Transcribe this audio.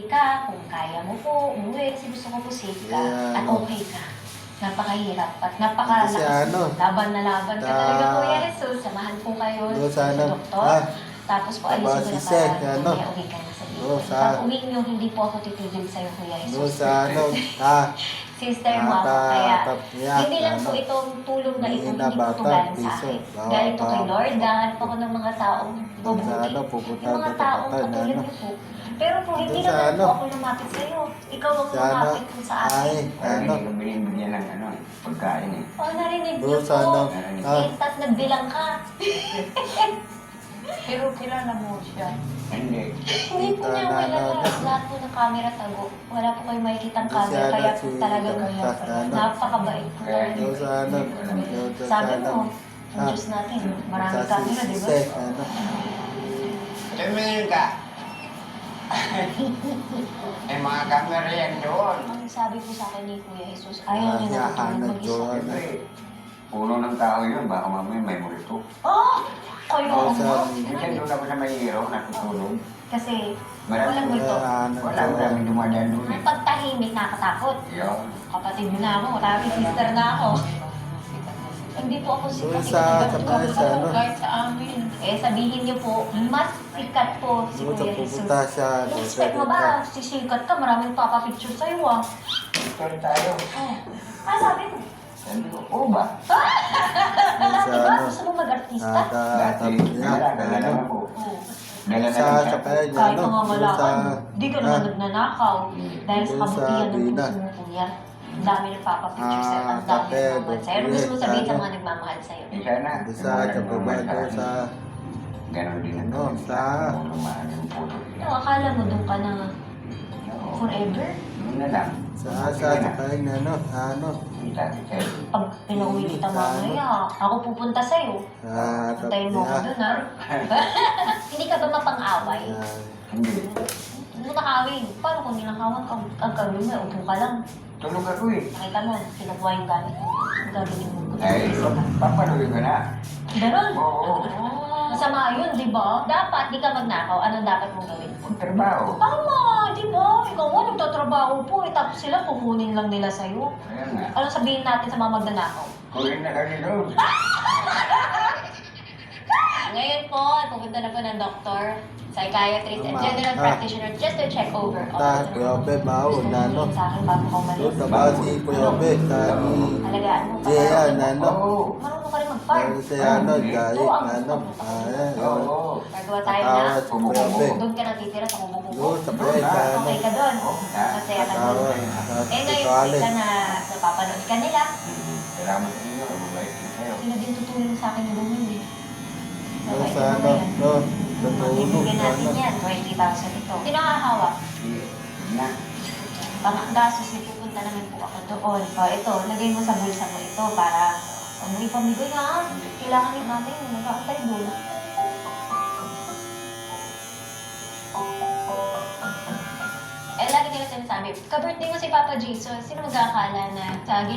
ka, kung kaya mo po, umuwi kasi gusto ko po safe ka at okay ka. Napakahirap at napakalakas. Kasi ano, Laban na laban ka talaga, Kuya Jesus. Samahan po kayo sa doktor. Tapos po, ayusin ko na para uwi ka na sa dito. Pag uwi nyo, hindi po ako titigil sa'yo, Kuya Jesus. Sister mo ako, kaya hindi lang po itong tulong na ito, hindi po ito galing sa akin. Galing to kay Lord, galing po ako ng mga taong mabuti. Yung mga taong katulad niyo po. Pero po, hindi naman po ako lumapit sa'yo. Ikaw ang lumapit po sa akin. Hindi ko binibigyan ng pagkain eh. Oh, narinig niyo po. Tapos nagbilang ka. Pero kilala mo siya. Hindi. Hindi po niya kilala. Lahat po ng camera tago. Wala po kayo makikitang camera. Kaya po talagang napakabait po. Sabi mo, ang Diyos natin, maraming camera, di ba? Tumingin ka. May mga camera yan doon. Ang sabi po sa akin ni Kuya Jesus, ayaw niya na matulog mag-isa. Siyempre, puno ng tao yun. Baka mamaya may multo. Oh! Kayo mo! Minsan doon ako sa may hero, natutulog. Kasi walang multo. Maraming dumadaan doon eh. Pag tahimik, nakakatakot. Yun. Kapatid mo na ako, marami sister na ako. Hindi po ako sikat. Kahit sa amin. Eh, sabihin niyo po, mas sikat po si Kuya Jesus. Expect mo ba, sisikat ka, maraming papapicture sa'yo ah. Picture tayo. Sabi ko. Sabi ko, oo ba? Dati ba, gusto mo mag-artista? Dati, dala naman po. Dala na lang siya. Kahit nangangalakal, di ka naman nagnanakaw. Dahil sa kabutihan ng puso mo, Kuya. Ang dami nagpapapicture sa'yo, ang dami nagmamahal sa'yo. Ano gusto mo sabihin sa mga nagmamahal sa'yo? Sana, ganon din ang lumaan yung puto. Akala mo doon ka na forever? Yun na lang. Pag pinauwi kita mamaya, ako pupunta sa'yo. Puntayin mo ako doon, ha? Hindi ka ba mapang-away? Hindi. Ano nakawin? Paano kung ninakawan ka? Ang gawin mo, upo ka lang. Tulog ako eh. Nakita mo, kinukuha yung gamit. Ang gagawin mo. Ay, papaluin ko na. Ganon? Oo. Masama yun, di ba? Dapat, di ka magnakaw. Anong dapat mong gawin? Magtrabaho. Tama, di ba? Ikaw nga, nagtatrabaho po. Tapos sila, kukunin lang nila sa'yo. Kaya nga. Anong sabihin natin sa mga magnanakaw? Kunin na kami doon. Ngayon po, pupunta na po ng doktor, psychiatrist, and general practitioner just to check over all the sa akin bago ka umalis. Alagaan mo pa. Oo. Marunong ka rin mag-farm. Oo. Gagawa tayo na. Doon ka natitira sa kubo-kubo. Okay ka doon. Masaya ka doon. Eh ngayon, hindi ka na napapanood ka nila. Salamat sa inyo. Mabait din kayo. Sino din tutulong sa akin yung bumili. Bibigyan natin yan, 20,000 ito. Sino hahawak? Na. Panggasos, may pupunta naman po ako doon. Ito, lagay mo sa bulsa mo ito para may pamigay nga. Kailangan din natin mag-aantay doon. Eh, lagi nila sinasabi, ka-birthday mo si Papa Jesus, sino mag-aakala na sa